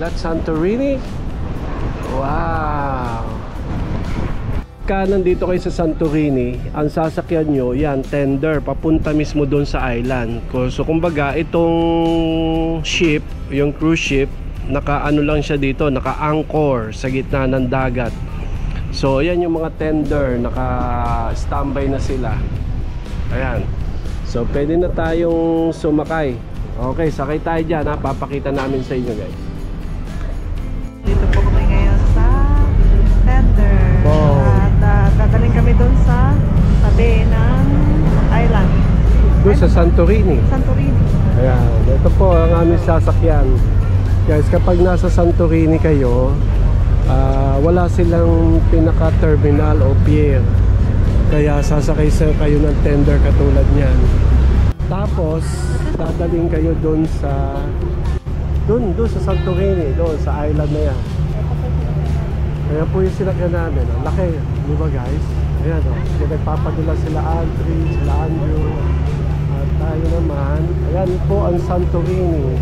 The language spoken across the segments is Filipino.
that Santorini? Wow! Nandito kayo sa Santorini, ang sasakyan nyo, yan, tender, papunta mismo doon sa island. So kumbaga, itong ship, yung cruise ship, naka-ano lang siya dito, naka-anchor sa gitna ng dagat. So yan yung mga tender, naka-standby na sila. Ayan. So pwede na tayong sumakay. Okay, sakay tayo dyan ha. Papakita namin sa inyo guys. Dito po kami ngayon sa tender. Oh. At gagaling kami doon sa tabi ng island. Doon sa Santorini. Santorini. Ayan, ito po ang aming sasakyan. Guys, kapag nasa Santorini kayo, wala silang pinaka-terminal o pier. Kaya sasakay kayo ng tender katulad niyan. Tapos dadaling kayo doon sa Santorini, doon sa island na yan. Kaya po yung sinakyan namin, ang laki, di ba guys? Ayan o, nagpapadula sila Aldrin, sila Andrew, at tayo naman. Ayan po ang Santorini.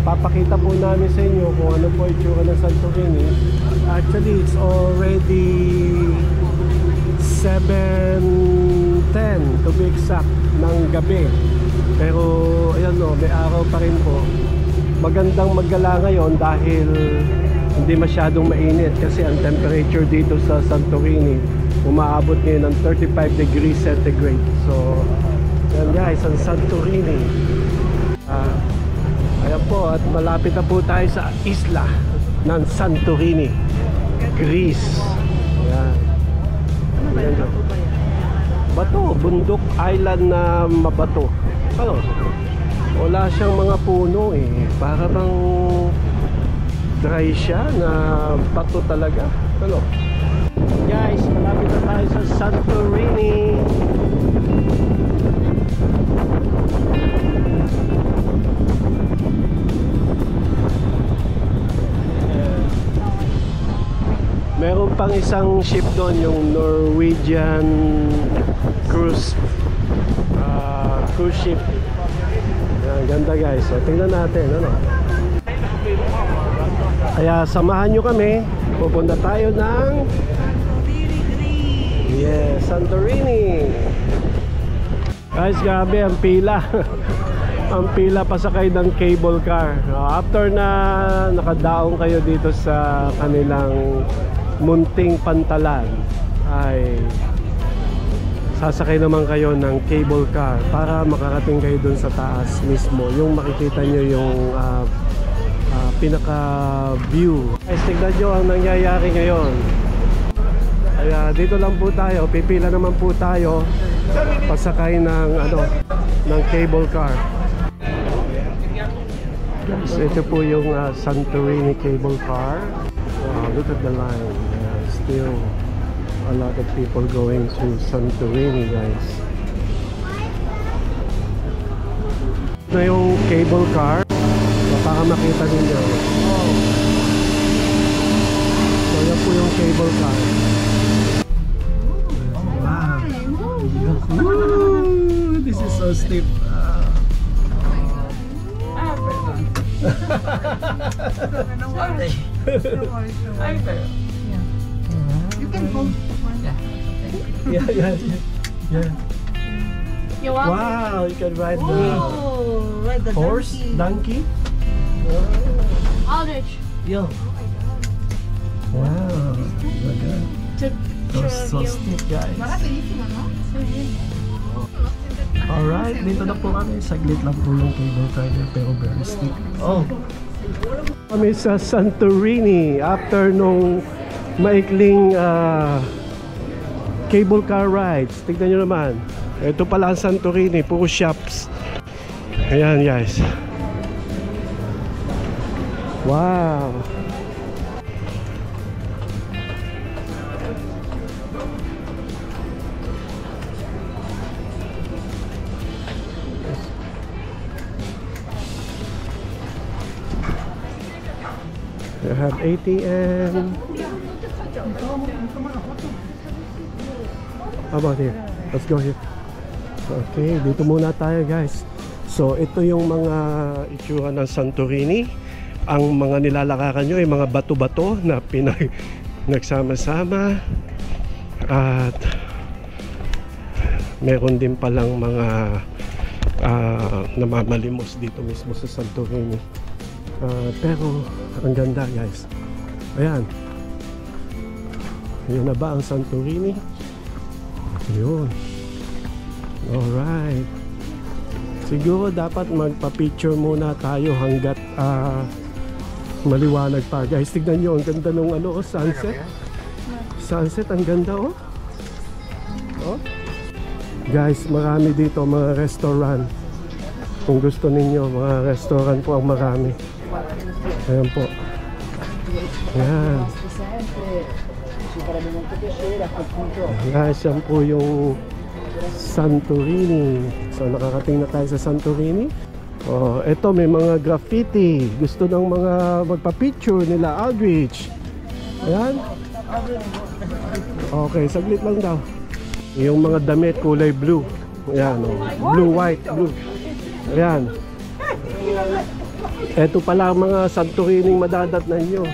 Papakita po namin sa inyo kung ano po itsura ng Santorini. Actually, it's already 7:10 to be exact ng gabi. Pero ayan o, may araw pa rin po. Magandang maggala ngayon dahil hindi masyadong mainit kasi ang temperature dito sa Santorini umaabot ngayon ng 35 degrees centigrade. So yan guys, ang Santorini. Ayan po, at malapit na po tayo sa isla ng Santorini, Greece. Ayan. Ayan, bato, bundok island na mabato. Ano? Wala siyang mga puno eh. Para bang dry siya na bato talaga. Ano? Guys, malapit na tayo sa Santorini. Meron pang isang ship doon, yung Norwegian cruise ship. Yan, ganda guys. So, tingnan natin, ano? Kaya samahan nyo kami. Pupunta tayo ng Santorini. Guys, grabe ang pila. Ang pila pasakay ng cable car. After na nakadaong kayo dito sa kanilang munting pantalan, ay sasakay naman kayo ng cable car para makarating kayo dun sa taas mismo. Yung makikita nyo yung pinaka view. Guys, tignan nyo ang nangyayari ngayon. Kaya dito lang po tayo, pipila naman po tayo pasakay ng ng cable car. Guys, ito po yung Santorini cable car. Look at the line. Still a lot of people going to Santorini, guys. Ito yung cable car. Para makita ninyo. So yan po yung cable car. Wow. This is so steep. You can hold. Yeah. You want? Wow, you can ride Ride the horse, donkey. Aldrich. Yo. Wow. So steep, guys. Alright, dito na po kami. Saglit lang po yung cable car niya, pero very steep. Oh. Kami sa Santorini after nung maikling cable car rides. Tignan nyo naman. Ito pala ang Santorini, puro shops. Ayan guys. Wow. You have ATM. How about here? Let's go here. Okay, dito muna tayo guys. So ito yung mga itsura ng Santorini. ang mga nilalakaran nyo ay mga bato-bato na nagsama-sama, at meron din palang mga namamalimos dito mismo sa Santorini. Pero ang ganda, guys. Ayan, yun na ba ang Santorini? Yun. Alright, siguro dapat magpa-picture muna tayo hanggat maliwanag pa. Guys, tignan nyo, ang ganda nung sunset. Sunset, ang ganda, oh. Guys, marami dito mga restaurant. Kung gusto ninyo, mga restaurant po ang marami. Ayan po. Ayan. Guys, yan po yung Santorini. So nakakating na tayo sa Santorini. Oh, eto may mga graffiti. Gusto ng mga magpa-picture nila Aldrich. Ayan. Okay, saglit lang daw. Yung mga damit kulay blue. Ayan, oh. Blue, white, blue. Ayan. Eto pala ang mga Santorini madadatnan nyo.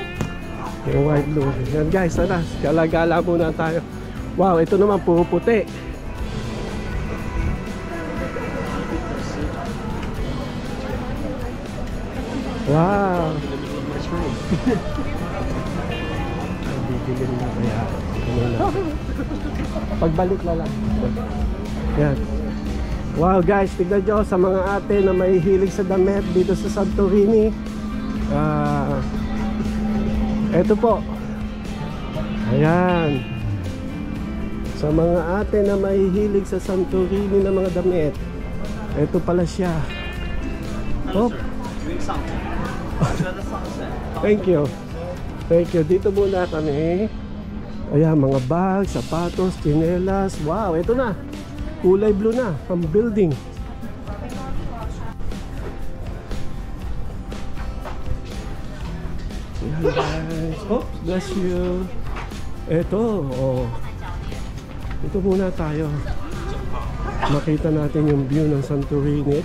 Yung white, blue. Ayan guys, tara. Gala-gala muna tayo. Wow, ito naman puro puti. Wow. Bibigyan na kaya. Pagbalik na lang. Yan. Wow guys, tignan nyo sa mga ate na may hilig sa damit dito sa Santorini. Eto po. Ayan. Sa mga ate na may hilig sa Santorini na mga damit. Eto pala siya. Oh. Thank you. Thank you. Dito muna kami. Ayan, mga bags, sapatos, tsinelas. Wow, ito na. Kulay blue na, ang building. Ayan guys. Oh, bless you. Ito, oh. Ito muna tayo. Makita natin yung view ng Santorini.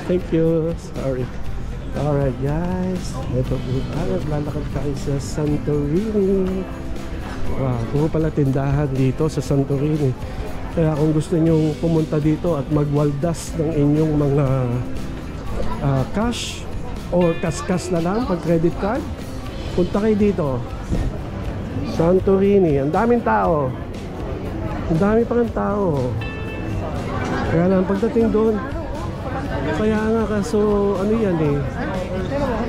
Thank you. Sorry. Alright guys, ito po tayo. Lalakad tayo sa Santorini. Wow, puro pala tindahan dito sa Santorini. Kaya kung gusto nyo pumunta dito at magwaldas ng inyong mga cash or kas-kas na lang pag credit card, punta kayo dito. Santorini. Ang daming tao. Ang dami pa ng tao. Kaya lang pagdating doon, kaya nga kaso ano yan eh.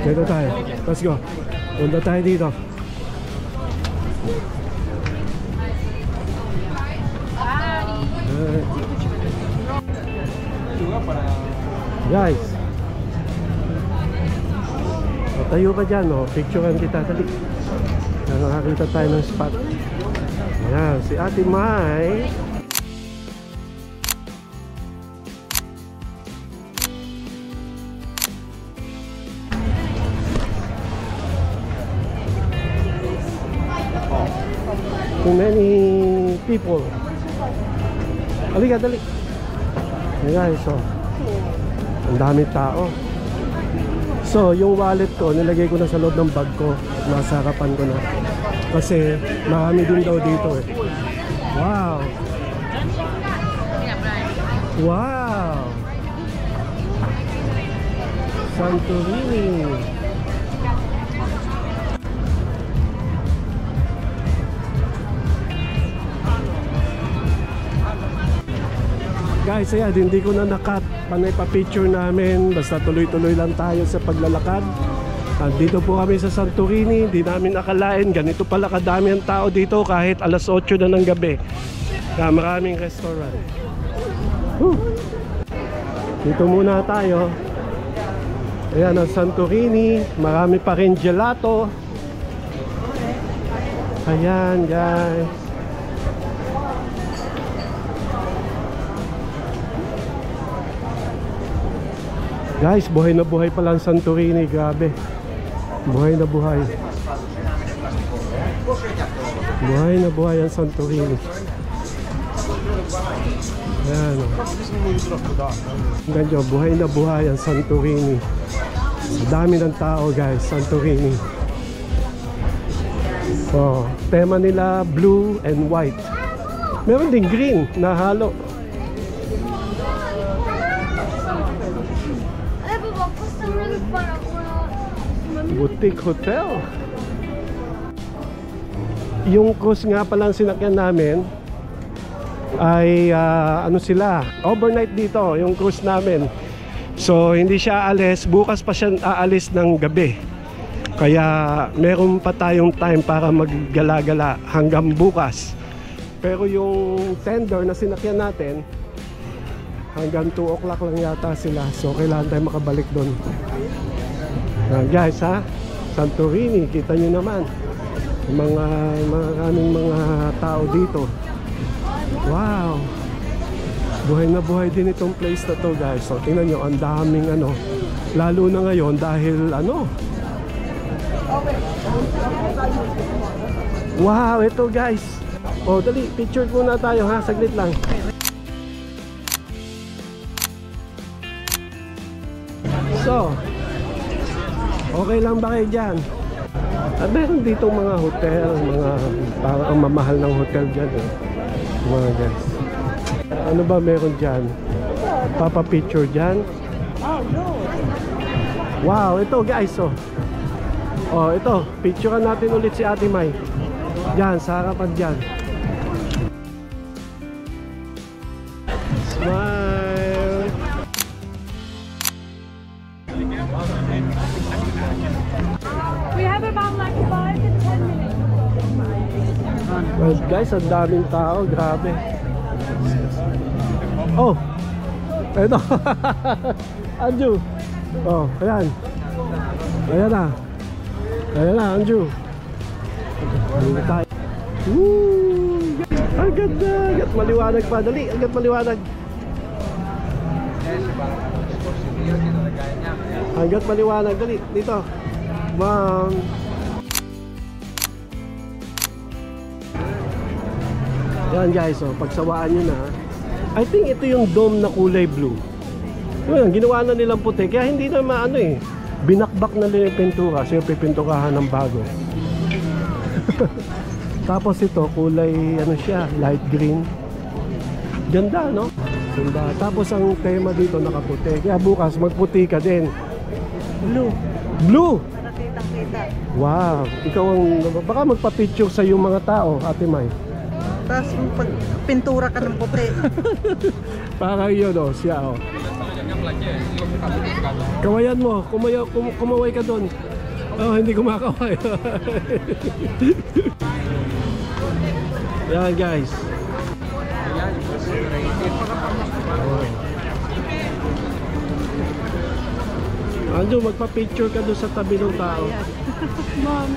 Dito tayo. Let's go. Punta tayo dito. Guys, tayo ka dyan, oh. Picturean kita. Dali. Nakakita tayo ng spot. Ayan, si Ate Mai. Too many people. Halika, dali. Ayan guys, so ang daming tao. So yung wallet ko nilagay ko na sa loob ng bag ko. Nasa harapan ko na. Kasi marami din daw dito eh. Wow. Wow. Santorini. Guys, ayan, hindi ko na nakat. Panay pa picture namin. Basta tuloy-tuloy lang tayo sa paglalakad. Dito po kami sa Santorini. Hindi namin akalain ganito pala kadami ang tao dito kahit alas 8 na ng gabi. Maraming restaurant. Dito muna tayo. Ayan ang Santorini. Marami pa rin gelato. Ayan guys. Guys, buhay na buhay pala ang Santorini. Grabe. Buhay na buhay. Buhay na buhay ang Santorini. Ayan. Ganyan, buhay na buhay ang Santorini. Dami ng tao guys, Santorini. So, tema nila blue and white. Meron din green na halo. Boutique Hotel. Yung cruise nga pala ang sinakyan namin ay ano sila, overnight dito yung cruise namin. So hindi siya aalis, bukas pa siya aalis ng gabi. Kaya meron pa tayong time para maggala-gala hanggang bukas. Pero yung tender na sinakyan natin, hanggang 2 o'clock lang yata sila. So kailangan tayo makabalik doon. Guys ha, Santorini, kita nyo naman maraming mga tao dito. Wow, buhay na buhay din itong place na to guys. So tingnan nyo, ang daming ano, lalo na ngayon dahil ano, wow, ito guys. Oh dali, picture muna tayo ha, saglit lang. So okay lang ba kayo dyan? At meron dito mga hotel, mga parang ang mamahal ng hotel dyan eh. Mga guys, ano ba meron dyan? Papa-picture dyan. Wow, ito guys oh. Oh ito, picturean natin ulit si Ate Mai. Dyan, sa harapan dyan. Smile. We have about like 5 to 10 minutes. Well, guys, ang daming tao, grabe. Oh, eto. Anju. Oh, ayan. Ayan na. Ayan na, Anju. Ayan tayo. Woo! Ang ganda. Agad maliwanag pa. Dali, agad maliwanag. Agad maliwanag. Dali, dito. Bang. Yan guys, oh, pagsawaan nyo na. I think ito yung dome na kulay blue. Yun, ginawa na nilang puti. Kaya hindi na maano eh. Binakbak na nila yung pintura. So yung pipinturahan ng bago. Tapos ito, kulay ano siya, light green. Ganda, no? Ganda. Tapos ang tema dito nakaputi. Kaya bukas magputi ka din. Blue. Blue! Nakita-kita. Wow! Ikaw ang, baka magpa-picture sa yung mga tao, Ate Mai. Tapos pag pintura ka ng puti. Para yun, oh, siya, oh. Kawayan mo, kumaway ka doon. Oh, hindi kumakaway. Yan guys. Ando, magpa-picture ka doon sa tabi ng tao. Mom.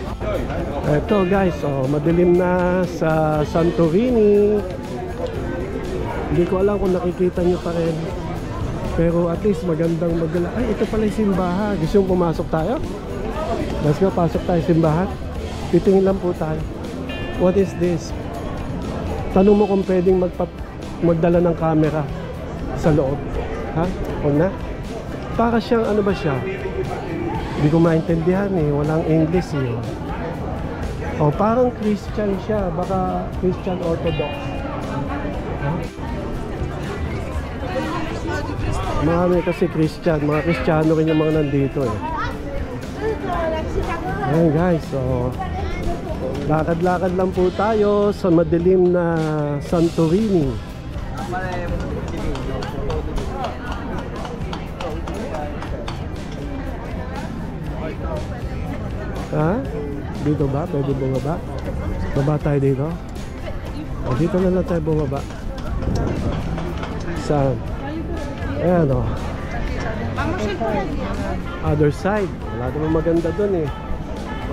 Eto guys, oh, madilim na sa Santorini. Hindi ko alam kung nakikita nyo pa rin. Pero at least magandang magala. Ay, ito pala yung simbahan. Gusto yung pumasok tayo? Let's go, pasok tayo simbahan. Titingin lang po tayo. What is this? Tanong mo kung pwedeng magdala ng camera sa loob. Ha? Huwag na? Para siyang ano ba siya? Hindi ko maintindihan eh. Walang English eh. Oh, parang Christian siya. Baka Christian Orthodox. Huh? Marami kasi Christian. Mga Kristiyano rin yung mga nandito eh. Ayan guys. So, lakad-lakad lang po tayo sa madilim na Santorini. Ha? Dito ba? Pwede bumaba? Baba tayo dito? O, dito na lang tayo bumaba. Saan? Ayan o. Other side. Wala naman maganda dun eh.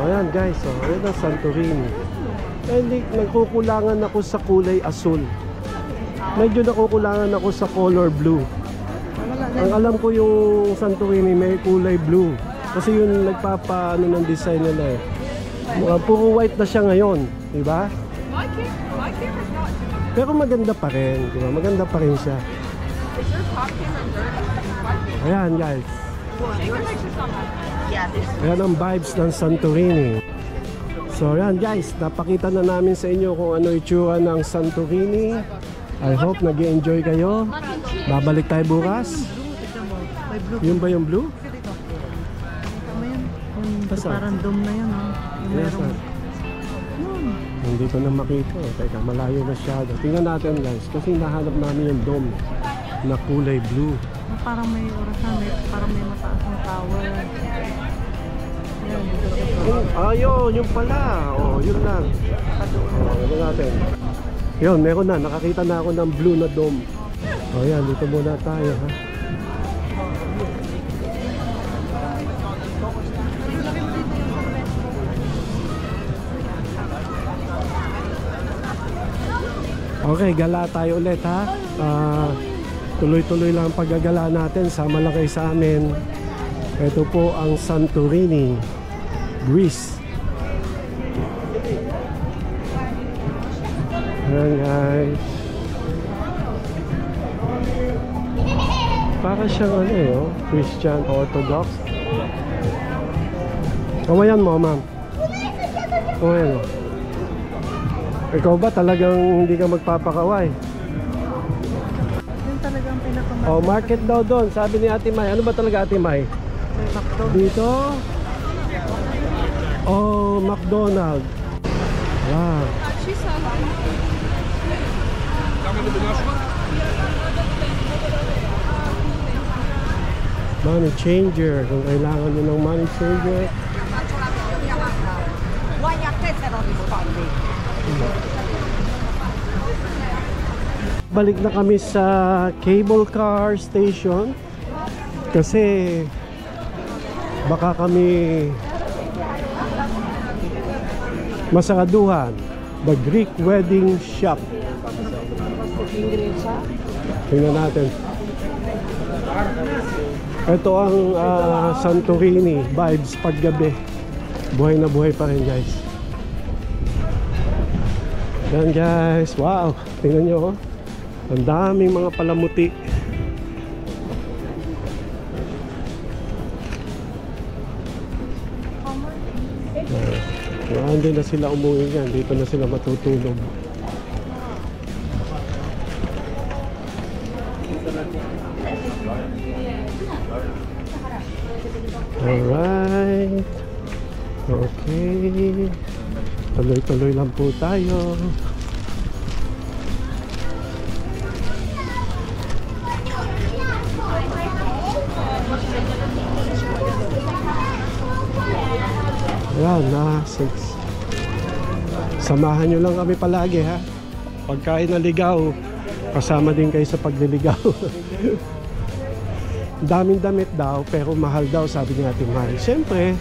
Ayan guys, o. Ayan ang Santorini. Hindi, nagkukulangan ako sa kulay asul. Medyo nakukulangan ako sa color blue. Ang alam ko yung Santorini may kulay blue. Kasi yun nagpapa ano ng design nila eh. Puro white na siya ngayon, di ba? My camera's not too much. Pero maganda pa rin, di ba? Maganda pa rin siya. Is your top camera dirty? Ayan guys. Take a picture somehow. Yeah, this. Ayan ang vibes ng Santorini. So ayan guys, napakita na namin sa inyo kung ano itsura ng Santorini. I hope nag-enjoy kayo. Babalik tayo bukas. Yun ba yung blue? Tama yan. Yung Saan? parang dome na yan, ha? Yung Yes, merong... Hindi ko na makita eh. Teka, malayo masyado. Tingnan natin guys, kasi nahanap namin yung dome na kulay blue. Parang may orasan, parang may mataas na tower. Yan, Ayun, yung pala. Oh, yun lang. Ito natin. Yun, meron na. Nakakita na ako ng blue na dome. Oh, yan. Dito muna tayo, ha. Okay, gala tayo ulit, ha. Tuloy-tuloy lang ang paggagala natin. Sama lang kayo sa amin. Ito po ang Santorini, Greece. Ayan guys. Para siyang ano eh, oh, Christian Orthodox. Kawayan mo, ma'am. Kawayan mo. Ikaw ba talagang hindi ka magpapakaway? Yun talagang pinakamahal. Oh, market daw doon. Sabi ni Ate May. Ano ba talaga Ate May? May McDonald's. Dito? Oh, McDonald's. Wow. Money changer. Kung kailangan nyo ng money changer. Balik na kami sa cable car station. Kasi baka kami masaraduhan. The Greek Wedding Shop. Tingnan natin. Ito ang Santorini vibes paggabi. Buhay na buhay pa rin guys. Yan guys. Wow. Tingnan nyo oh. Ang daming mga palamuti. Hindi na sila umuwi yan. Dito na sila matutulog. Alright. Okay. Tuloy-tuloy lang po tayo. Ayan, samahan nyo lang kami palagi ha. Pagkain naligaw, kasama din kayo sa pagliligaw. Daming damit daw, pero mahal daw sabi ni Ate Mai. Siyempre,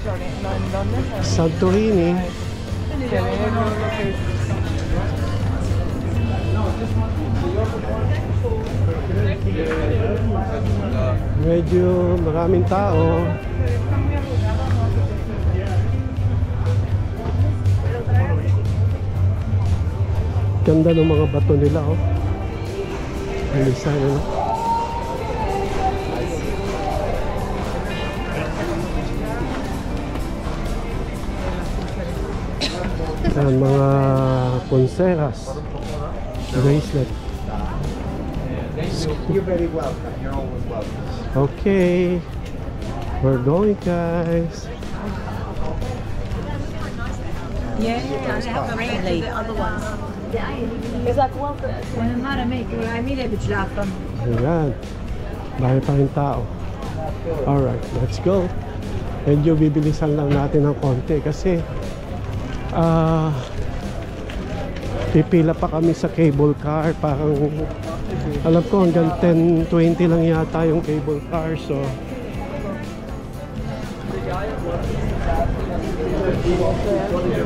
Santorini. Medyo maraming tao. Ganda ng mga bato nila oh. Ang design nila. Yan, mga pulseras, bracelet. You're very welcome. You're always welcome. Okay, we're going guys. Yeah, I have the other ones. Is that well? When I'm make I mean it laugh. Ayan, dahil pa rin tao. Alright, let's go. Medyo bibilisan lang natin ng konti kasi pipila pa kami sa cable car. Parang alam ko hanggang 10:20 lang yata yung cable car. So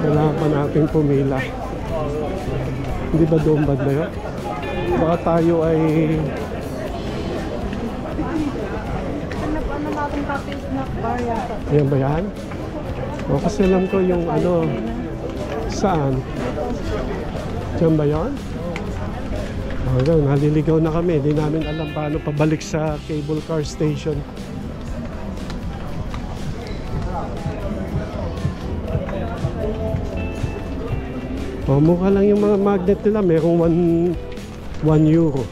kailangan pa natin pumila. Hindi ba doon bad na yun? Baka tayo ay Ano natin snack bar yata? ayan ba yan? O kasi alam ko yung ano Saan? Diyan ba yun? Hanggang naliligaw na kami. Hindi namin alam paano pabalik sa cable car station. Oh, mukha lang yung mga magnet nila. Merong 1 euro.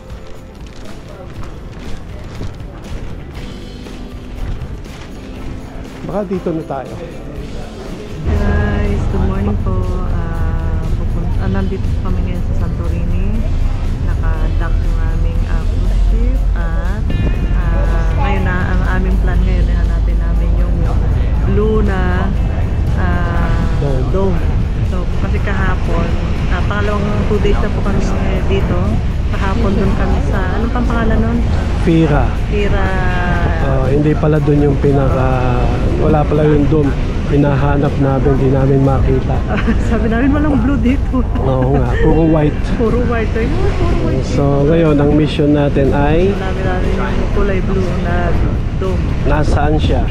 Baka dito na tayo. Guys, good morning po. Nandito kami ngayon sa Santorini. Naka-dock yung aming cruise ship. At ngayon na ang aming plan ngayon na hanapin namin yung blue na dome. So, kasi kahapon, pangalawang 2 days na po kami dito. Kahapon dun kami sa, anong pang pangalan nun? Fira. Fira. Hindi pala dun yung wala pala yung dome. Hinahanap namin, hindi namin makita. Sabi namin walang blue dito. Oo nga, puro white. Puro white. Puro white. So ngayon, ang mission natin ay Namin yung kulay blue na dome. nasaan siya?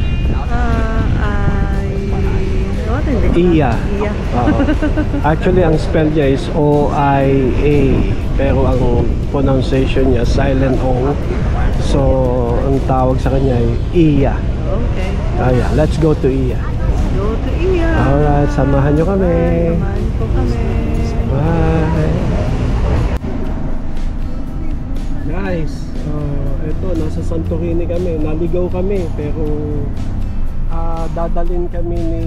Iya. Iya. Actually, ang spell niya is O-I-A. Pero ang pronunciation niya, silent O. So, ang tawag sa kanya ay Iya. Okay. Yeah, let's go to Iya. Go to Iya. Alright, samahan nyo kami. Samahan po kami. Bye. Guys, eto, nasa Santorini kami. Naligaw kami, pero dadalhin kami ni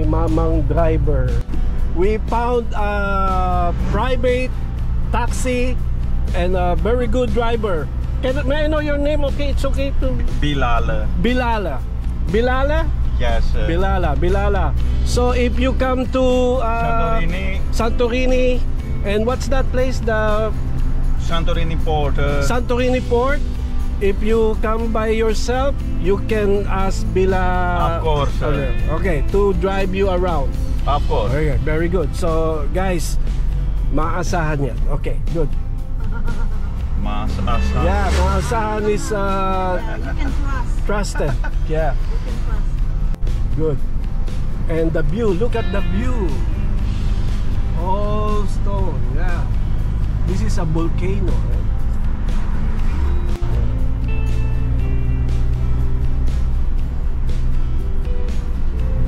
mamang driver. We found a private taxi and a very good driver. May I know your name? Okay, it's okay to... Bilal. Bilala. Bilala? Yes. Bilala. So if you come to Santorini, and what's that place? The Santorini Port. Santorini Port. If you come by yourself, you can ask Bila. Of course. Okay, to drive you around. Of course. Okay, very good. So guys, maasahan yan. Okay, good. Yeah, maasahan is trusted. Yeah. Good. And the view, look at the view. All stone, yeah. This is a volcano, right?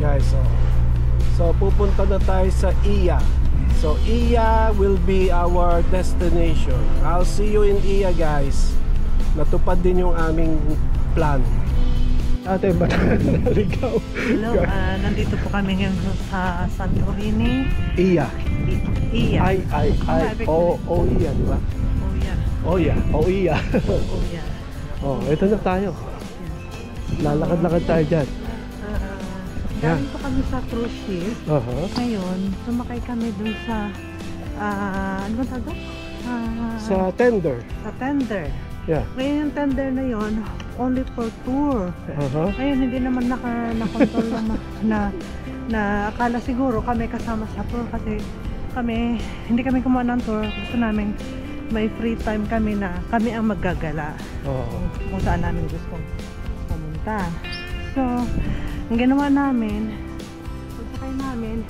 Guys, so pupunta na tayo sa Iya. So Iya will be our destination. I'll see you in Iya, guys. Natupad din yung aming plan. Ate, ba't naligaw? Hello, nandito po kami ngayon sa Santorini. Iya. Iya. Iya, di ba? Iya. Iya. Iya. Oh, ito na tayo. Lalakad-lakad tayo dyan. Galing po kami sa cruise ship. Ngayon, sumakay kami dun sa ano ba tawag doon? Sa tender. Sa tender. Yeah. Ngayon yung tender na yon only for tour. Ngayon hindi naman na-control na akala siguro kami kasama sa tour kasi hindi kami kumuha ng tour. Gusto namin may free time kami na kami ang maggagala. Kung saan namin gustong pumunta. So, ang ginawa namin, pagsakay namin,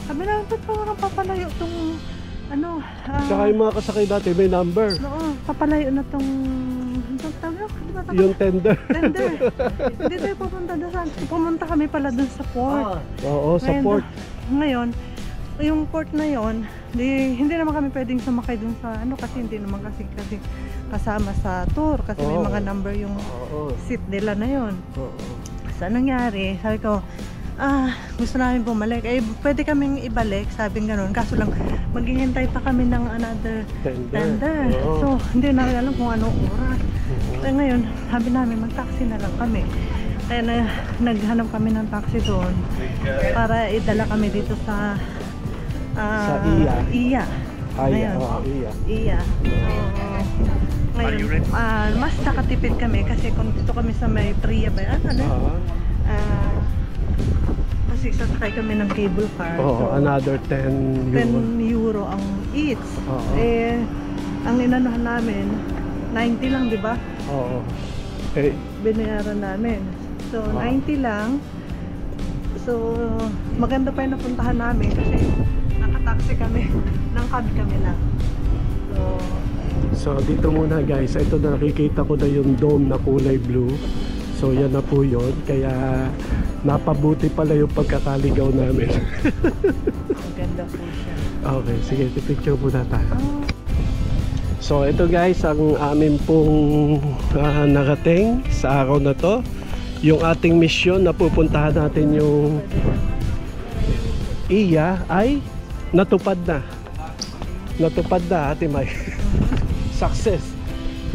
sabi namin, ba't parang papalayo itong, Saka yung mga kasakay dati, may number. Oo, papalayo na itong, yung tender. Tender. Hindi tayo pupunta doon. Pumunta kami pala doon sa port. Oo, sa port. Ngayon, yung port na yon, hindi naman kami pwedeng sumakay doon sa, kasi hindi naman kasi kasama sa tour. Kasi may mga number yung seat nila na yon. So, anong nangyari? Sabi ko, gusto namin bumalik. Pwede kaming ibalik, sabing ganun. Kaso lang, maghihintay pa kami ng another tender. So, hindi namin alam kung anong oras. Kaya ngayon, sabi namin, mag-taxi na lang kami. Kaya naghanap kami ng taxi doon para idala kami dito sa Iya. Iya. Iya. Ngayon, mas nakatipid kami kasi kung dito kami sa may Priya ba yan? Kasi sasakay kami ng cable car. So, another 10 euro ang each. Ang inanuhan namin, 90 lang, di ba? Binayaran namin. So, 90 lang. So, maganda pa yung napuntahan namin kasi taxi kami. Nang cab kami lang. So dito muna guys, ito na nakikita ko na yung dome na kulay blue. So yan na po yun. Kaya napabuti pala yung pagkakaligaw namin. Maganda po siya. Okay, sige, picture muna tayo. So ito guys, ang amin pong narating sa araw na to. Yung ating mission na pupuntahan natin yung Iya ay natupad na. Natupad na, Ate May. Success.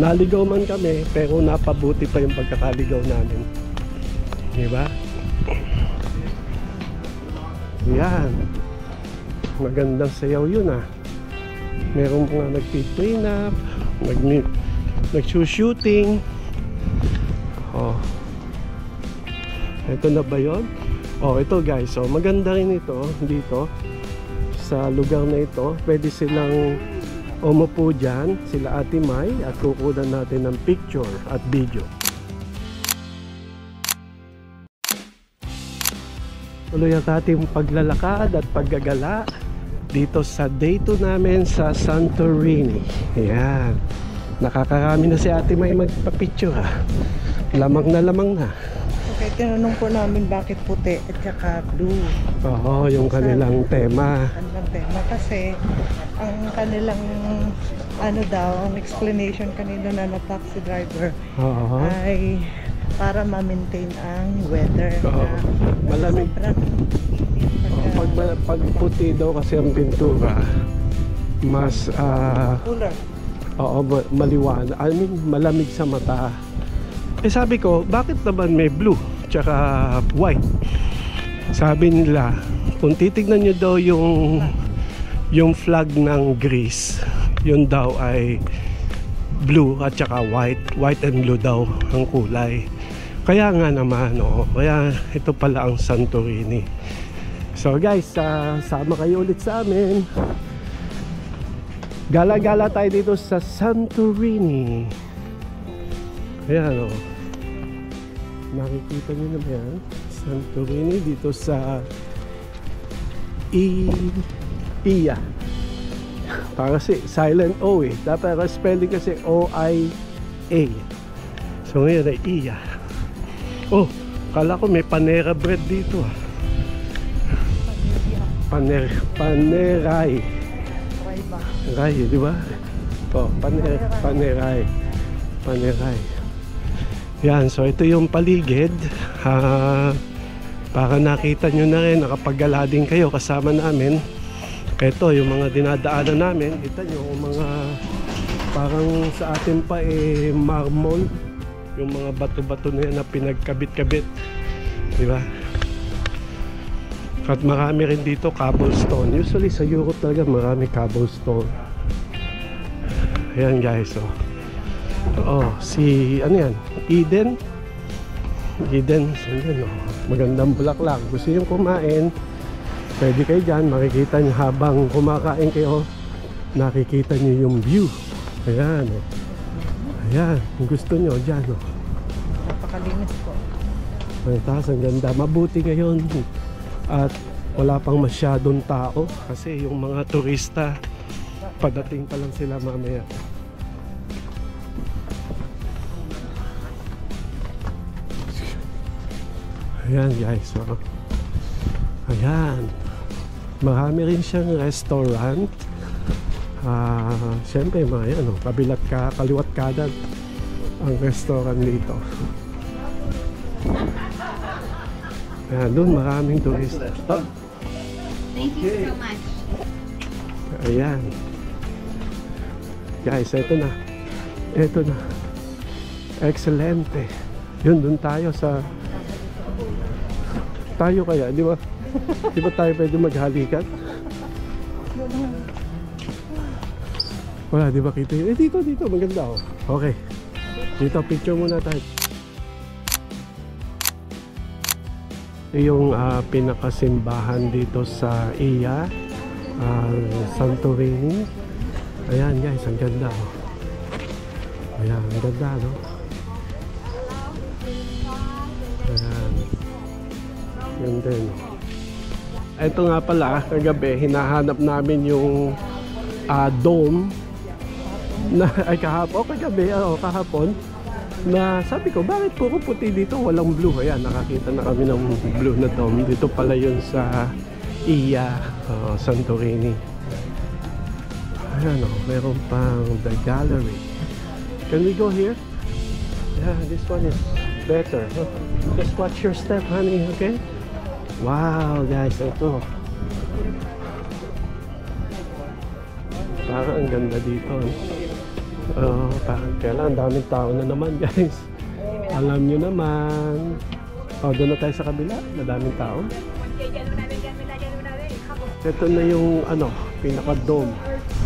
Naligaw man kami pero napabuti pa yung pagkakaligaw namin. Diba? Yan. Magandang sayaw yun ah. Meron mga nagpi-train up, nagsushooting. Oh. Ito na ba yun? Oh, ito guys. So maganda rin ito dito sa lugar na ito. Pwede silang umupo dyan, sila Ate May, at kukunan natin ng picture at video. Tuloy ang ating paglalakad at paggagala dito sa day 2 namin sa Santorini. Ayan. Nakakarami na si Ate May magpa-picture ha. Lamang na. Okay, tinanong po namin bakit puti at saka blue. Oo, yung kanilang tema. Kanilang tema kasi ang kanilang ano daw, ang explanation kanina na taxi driver Oo. ay para ma-maintain ang weather. Oo. Malamig. Pag puti daw kasi ang pintura, mas cooler. oo, maliwanag. I mean, malamig sa mata. Eh sabi ko, bakit naman may blue tsaka white? Sabi nila, kung titignan nyo daw yung flag ng Greece, yun daw ay blue at saka white. White and blue daw ang kulay. Kaya nga naman, kaya ito pala ang Santorini. So guys, sama kayo ulit sa amin. Gala-gala tayo dito sa Santorini. Ayan nakikita nyo naman yan, Santorini dito sa Iya. Para kasi silent O eh. Dapat spelling kasi O-I-A. So ngayon ay Iya. Oh, kala ko may panera bread dito ah. Paneray. Ray, di ba? Oh, paneray. Yan, so ito yung paligid. Para nakita nyo na rin, nakapaggala din kayo kasama namin. Ito yung mga dinadaanan namin. Kita nyo yung mga parang sa atin pa marmol. Yung mga bato-bato na yan na pinagkabit-kabit. Di ba? At marami rin dito cobblestone. Usually sa Europe talaga marami cobblestone. Ayan guys, si ano yan? Eden, magandang bulaklak. Gusto yung kumain, pwede kayo dyan, makikita nyo habang kumakain kayo, nakikita nyo yung view. Ayan, ayan, kung gusto nyo dyan, Napakalinis po. ang taas, ang ganda. Mabuti ngayon at wala pang masyadong tao kasi yung mga turista padating pa lang sila mamaya. Ayan guys, ayan, marami rin siyang restaurant. Siyempre mga yan, kaliwat kanan ang restaurant dito. Ayan, doon maraming turista. Thank you so much. Ayan guys, ito na, excelente. Yun, doon tayo sa kaya, di ba? Di ba tayo pwede maghalikan? Wala, di ba kita yun? Dito, maganda Okay, dito, picture muna tayo. Yung pinakasimbahan dito sa Iya, Santorini. Ayan guys, ang ganda Ayan, ang ganda Ayan, yun din Ito nga pala, kagabi, hinahanap namin yung dome na, ay kahapon, kagabi, kahapon, na sabi ko, bakit puro puti dito, walang blue. Ayan, nakakita na kami ng blue na dome. Dito pala yun sa Iya, Santorini. Ayan, meron pang the gallery. Can we go here? Yeah, this one is better. Just watch your step, honey, okay? Wow, guys, ito. Parang ang ganda dito. Parang kailan, daming tao na naman, guys. Alam nyo naman. Doon na tayo sa kabila, madaming tao. Ito na yung pinaka-dome,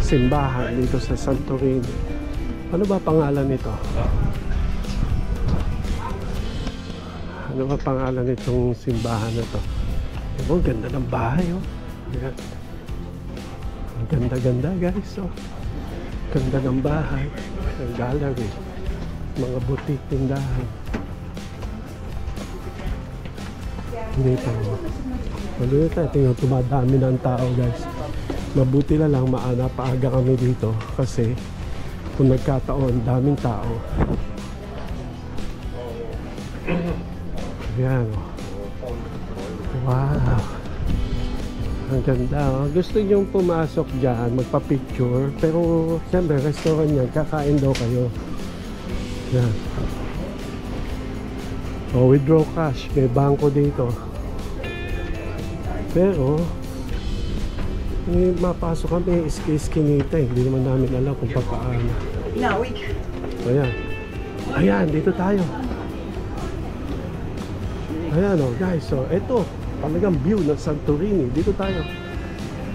simbahan dito sa Santorini. Ano ba pangalan nito? Ano ba pangalan nitong simbahan na to? Oh, ganda ng bahay, oh. Yan. Ang ganda-ganda, guys, oh. Ganda ng bahay. Ang gallery. Mga butik, tindahan. Dito, oh. Malulit tayo. Tingnan, tumadami ng tao, guys. Mabuti na lang, paaga kami dito. Kasi, kung nagkataon, daming tao. Ayan, oh. Wow. Ang ganda, oh. Gusto nyo pumasok dyan, magpa-picture. Pero, siyempre, restaurant yan, kakain daw kayo. Yan. Oh, withdraw cash. May bangko dito. Pero, mapasok kami, iskinita eh. Hindi naman namin alam kung paano. Ayan. Ayan, dito tayo. Ayan, oh, guys. So, ito. Talagang view ng Santorini. Dito tayo.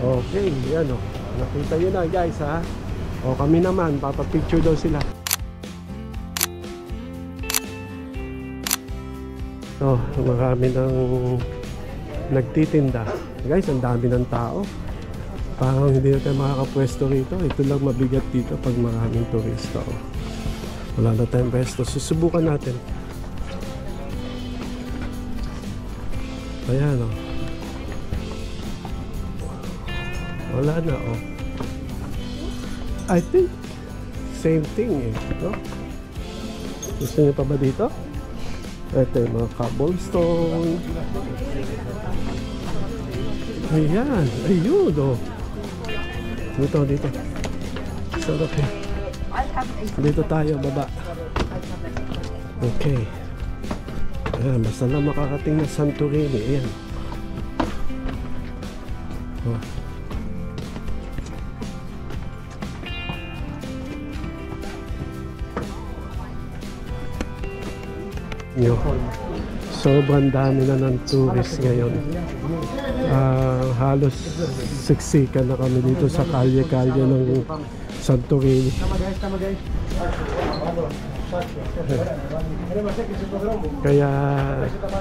Okay, yan o. Nakita nyo na, guys, ha. O, kami naman, papapicture daw sila. So, marami ng nagtitinda. Guys, ang dami ng tao. Parang hindi na tayo makakapwesto rito. Ito lang mabigat dito pag maraming turista. O. Wala na tayong pwesto. Susubukan natin. Ayan, oh. Wala na, oh. I think same thing, eh, no? Gusto niyo pa ba dito? Ito yung mga cobblestone. Ayan, ayun, oh. Dito. Sarap, eh. Dito tayo, baba. Okay. Ayan, basta lang makakating na Santorini. Ayan. Oh. Sobrang dami na ng tourist ngayon. Halos siksikan na kami dito sa kalye-kalye ng Santorini. Kaya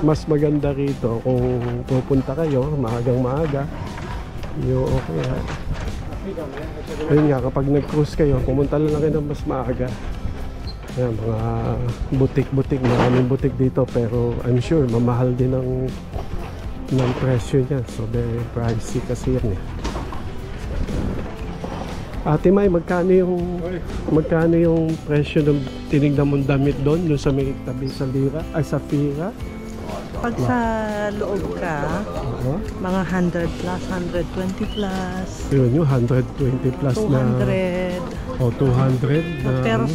mas maganda rito kung pupunta kayo maagang maaga. Okay. Ayun nga, kapag nag-cruise kayo, pumunta lang kayo ng mas maaga. Ayan, mga butik-butik, maraming butik dito, pero I'm sure mamahal din ng presyo niya. So very pricey kasi yan, eh. Ate May, magkano yung presyo ng tinignan mong damit doon sa may tabi sa Lira, ay sa Fira? Pag sa loob ka, mga 100 plus, 120 plus, Yun yung 120 plus 200. na. O 200 na. Pero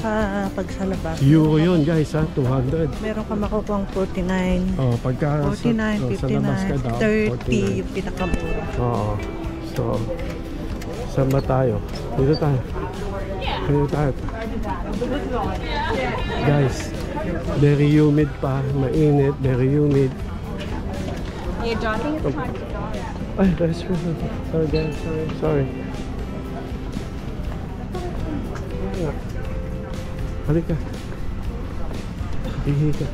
pag sa labas, Euro yun, guys, ha, 200. meron ka makukuha 49, Pagka 49, sa labas ka 59, daw, 30 yung pinakamura. Oo. So, saan ba tayo? Dito tayo. Guys, very humid pa. Mainit, very humid. You're jogging at the park. Ay, restroom. Sorry guys, sorry. Halika. Ihi ka.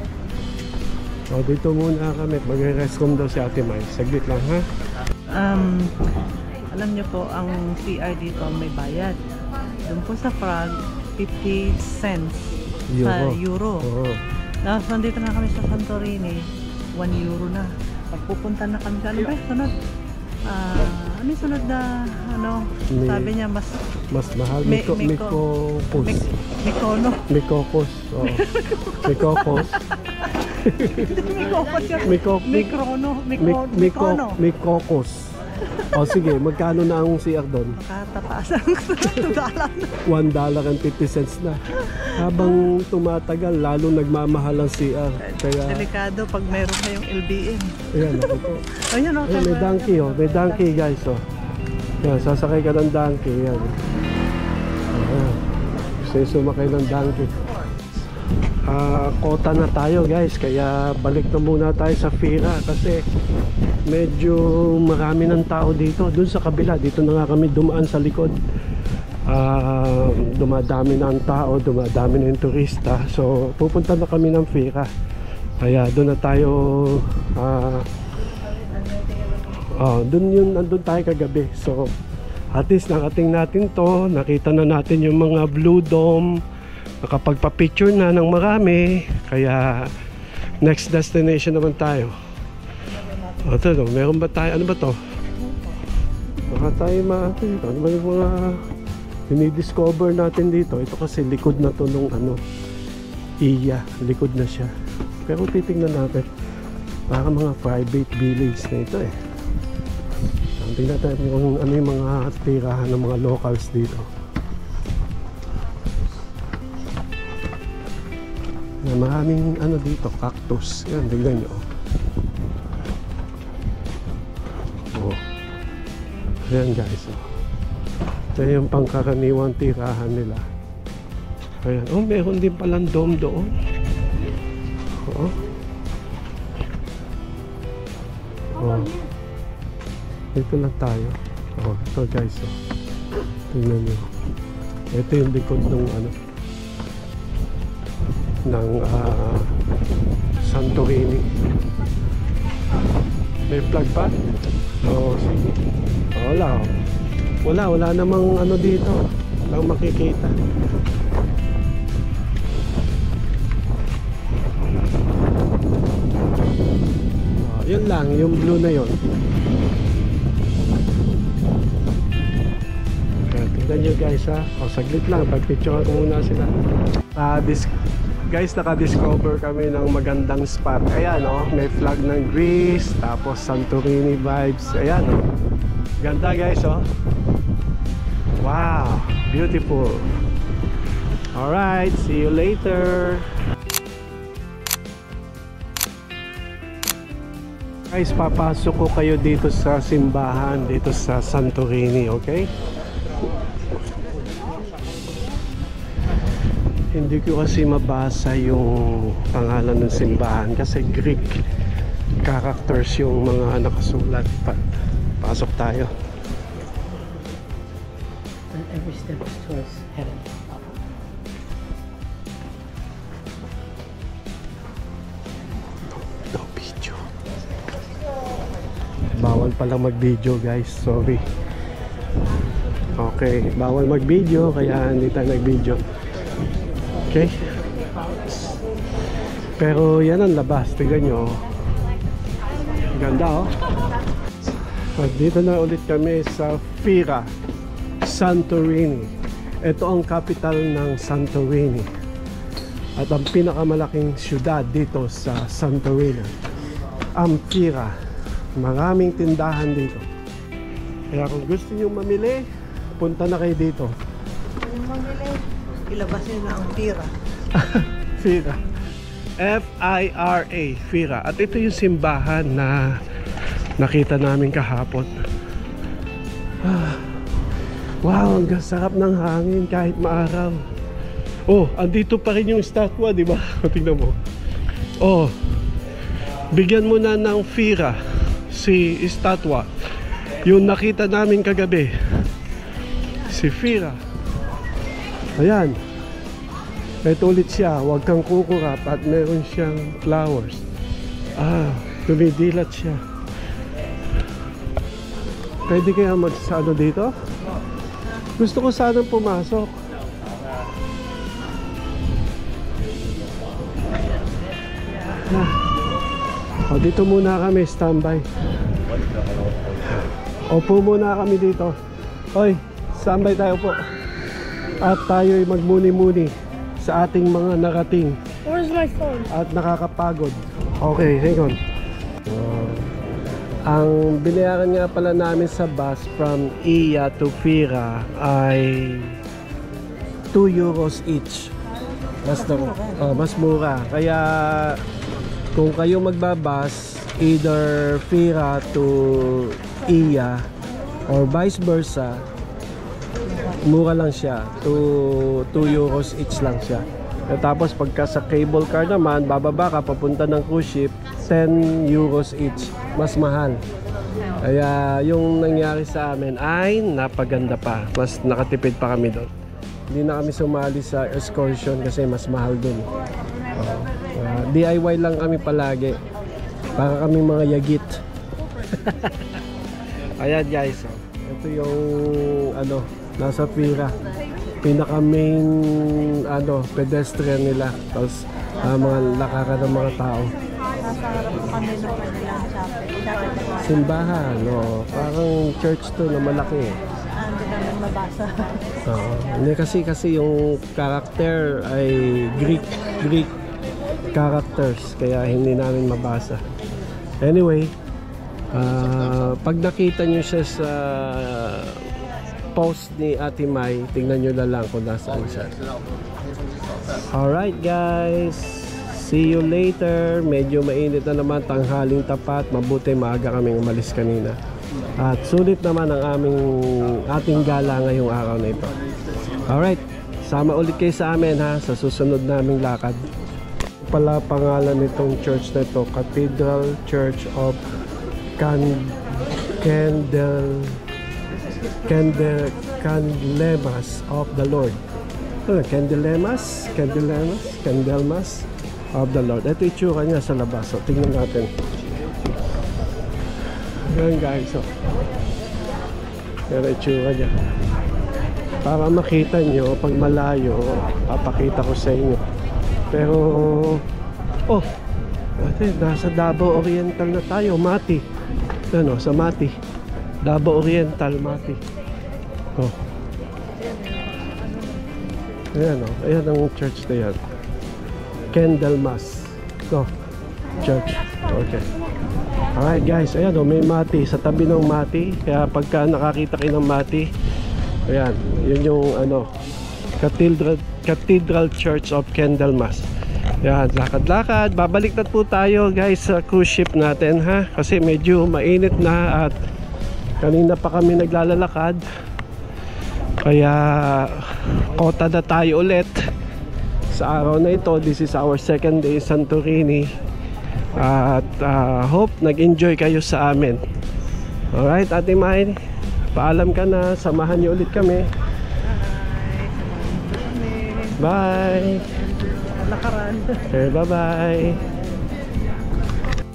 O, dito muna kami. Mag-restroom daw si Ate May. Saglit lang, ha? Alam niyo po, ang CR dito may bayad. Doon po sa Prague, 50 cents sa euro. Oo. Tapos nandito na kami sa Santorini, 1 euro na. Pag pupunta na kami sa ano ba? Sunod? Ano yung sunod na, ano, Mi- sabi niya, mas Mas mahal. Mikokos. Mikono. Mikokos. Oh. Mikokos. Mikokos yan. Mikrono. Mikono. Mikokos. O sige, magkano na ang CR doon? Makatapasan ng $2. $1.50 na. Habang tumatagal, lalo nagmamahal ang CR. Kaya, Delikado pag meron kayong LBM. ayan, ako po. Ayun, okay. Ayan, may donkey, oh. May donkey, guys, oh. Yan, sasakay ka ng donkey, yan. Ayan. Gusto yung sumakay ng donkey. Kota na tayo, guys. Kaya balik na muna tayo sa Fira kasi medyo marami ng tao dito. Doon sa kabila, dito na nga kami dumaan sa likod. Dumadami na ang tao, dumadami na yung turista. So pupunta na kami ng Fira. Kaya doon na tayo nandun tayo kagabi. So at least nakating natin to. Nakita na natin yung mga Blue Dome. Nakapagpa-picture na ng marami. Kaya next destination naman tayo. Ito, meron ba tayo? Ano ba to? Baka tayo ano ba yung mga dinidiscover natin dito? Ito kasi likod na to nung Iya, likod na siya. Pero titingnan natin. Para mga private village na ito eh. Tingnan natin yung ano yung mga tirahan ng mga locals dito. Maraming dito, cactus. Yan, tignan nyo. Ayan guys, ito yung pangkaraniwang tirahan nila. Ayan, meron din palang dome doon. Dito lang tayo. Ito guys, tingnan nyo. Ito yung likod ng ng Santorini. May flag pa? Sige. Wala namang dito. Walang makikita. Yun lang, yung blue na yun. Tignan nyo guys ha. Saglit lang, pagpicture ko muna sila. Guys, naka-discover kami ng magandang spot. Ayan may flag ng Greece, tapos Santorini vibes. Ayan ganda guys Wow, beautiful. Alright, see you later. Guys, papasok ko kayo dito sa simbahan, dito sa Santorini, okay? Hindi ko kasi mabasa yung pangalan ng simbahan kasi Greek characters yung mga nakasulat. Pasok tayo. And every step is towards heaven. No video. Bawal palang mag-video guys, sorry. Okay, bawal mag-video kaya hindi tayo nag-video. Okay. Pero yan ang labas, tignan nyo. Ganda At dito na ulit kami sa Fira, Santorini. Ito ang capital ng Santorini at ang pinakamalaking syudad dito sa Santorini, ang Fira. Maraming tindahan dito. Kaya kung gusto nyo mamili, punta na kayo dito. Ilabas nyo na ang Fira. Fira. F-I-R-A, Fira. At ito yung simbahan na nakita namin kahapon. Wow, ang sarap ng hangin kahit maaraw. Andito pa rin yung statwa, di ba? Tingnan mo. Bigyan mo na ng Fira si statwa. Yung nakita namin kagabi, si Fira. Ayan. Ito ulit siya, huwag kang kukurap at meron siyang flowers. Tumidilat siya. Pwede kaya magsano dito? Gusto ko sanang pumasok. Dito muna kami, standby. Opo muna kami dito. Hoy, standby tayo po. At tayo'y magmuni-muni sa ating mga narating. Where's my phone? At nakakapagod. Okay, hang on. Ang binayaran nga pala namin sa bus from Iya to Fira ay 2 euros each. Mas mura. Kaya kung kayo magbabas either Fira to Iya or vice versa, mura lang siya. 2 euros each lang siya. At tapos pagka sa cable car naman, bababa ka papunta ng cruise ship, 10 euros each. Mas mahal. Kaya yung nangyari sa amin ay napaganda pa. Mas nakatipid pa kami doon. Hindi na kami sumali sa excursion kasi mas mahal doon. DIY lang kami palagi. Para kami mga yagit. Ayan guys, ito yung ano, nasa Fira. Pinaka main ano, pedestrian nila. Tapos mga lakaran ng mga tao. Nasa harap po kami ng kanilang chapel. Simbahan, no? Parang church to na malaki. Hindi namin mabasa. Hindi kasi yung character ay Greek characters, kaya hindi namin mabasa. Anyway, pag nakita nyo siya sa post ni Ate Mai, tingnan nyo na lang kung nasaan siya. Alright guys, see you later. Medyo mainit na naman, tanghaling tapat. Mabuti maaga kaming umalis kanina. At sulit naman ang ating gala ngayong araw na ito. Alright, sama ulit kayo sa amin ha, sa susunod naming lakad. Pala pangalan nitong church na ito, Cathedral Church of Candlemas of the Lord. Candlemas of the Lord. Ito itsura niya sa labas. So, tingnan natin. Yan guys. So, yan itsura niya. Para makita nyo, pag malayo, papakita ko sa inyo. Pero, oh, nasa Davao Oriental na tayo, Mati. Ano, sa Mati. Davao Oriental, Mati. Oh. Ayan, oh. Ayan ang church na yan. Candlemas. No, church. Okay. Alright guys, ayan oh, may Mati. Sa tabi ng Mati. Kaya pagka nakakita kayo ng Mati, ayan, yun yung ano, Cathedral Church of Candlemas. Yan, lakad-lakad. Babaliktad po tayo guys sa cruise ship natin ha. Kasi medyo mainit na at kanina pa kami naglalakad. Kaya kota na tayo ulit sa araw na ito. This is our second day in Santorini. At hope nag-enjoy kayo sa amin. Alright, Ate Mai, paalam ka na. Samahan niyo ulit kami. Bye. Lakaran. Okay, bye-bye.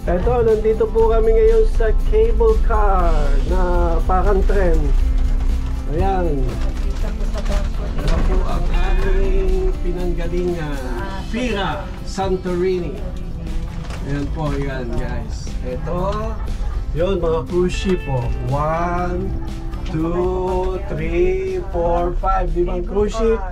Eto, nandito po kami ngayon sa cable car na parang tren. Ayan. Ito po ang aming pinanggalingan. Fira, Santorini. Ayan po, yan guys. Ito, yun mga cruise ship po. 1, 2, 3, 4, 5. Limang cruise ship.